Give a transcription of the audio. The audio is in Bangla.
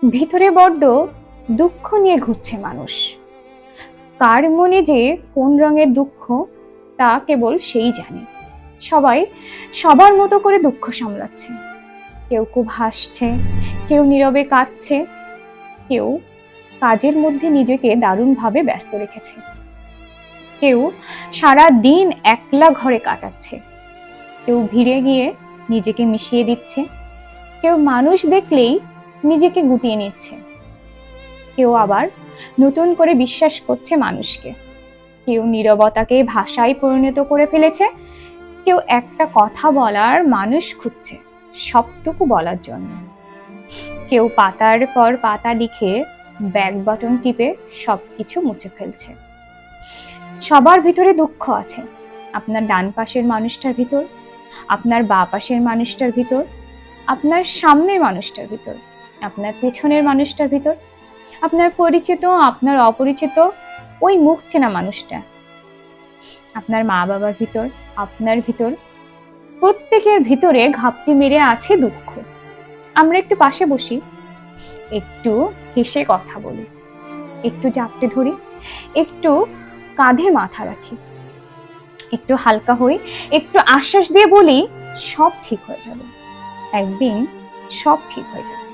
ভিতরে বড্ড দুঃখ নিয়ে ঘুরছে মানুষ। কার মনে যে কোন রঙের দুঃখ তা কেবল সেই জানে। সবাই সবার মতো করে দুঃখ সামলাচ্ছে। কেউ খুব হাসছে, কেউ নীরবে কাঁদছে, কেউ কাজের মধ্যে নিজেকে দারুণভাবে ব্যস্ত রেখেছে, কেউ সারা দিন একলা ঘরে কাটাচ্ছে, কেউ ভিড়ে গিয়ে নিজেকে মিশিয়ে দিচ্ছে, কেউ মানুষ দেখলেই নিজেকে গুটিয়ে নিচ্ছে, কেউ আবার নতুন করে বিশ্বাস করছে মানুষকে, কেউ নীরবতাকে ভাষায় পরিণত করে ফেলেছে, কেউ একটা কথা বলার মানুষ খুঁজছে সবটুকু বলার জন্য, কেউ পাতার পর পাতা লিখে ব্যাক বাটন টিপে সবকিছু মুছে ফেলছে। সবার ভিতরে দুঃখ আছে, আপনার ডান পাশের মানুষটার ভিতর, আপনার বাঁ পাশের মানুষটার ভিতর, আপনার সামনের মানুষটার ভিতর, আপনার পেছনের মানুষটার ভিতর, আপনার পরিচিত, আপনার অপরিচিত ওই মুখ চেনা মানুষটা, আপনার মা বাবার ভিতর, আপনার ভিতর, প্রত্যেকের ভিতরে ঘাপটি মেরে আছে দুঃখ। আমরা একটু পাশে বসি, একটু হেসে কথা বলি, একটু জাপটে ধরি, একটু কাঁধে মাথা রাখি, একটু হালকা হই, একটু আশ্বাস দিয়ে বলি সব ঠিক হয়ে যাবে, একদিন সব ঠিক হয়ে যাবে।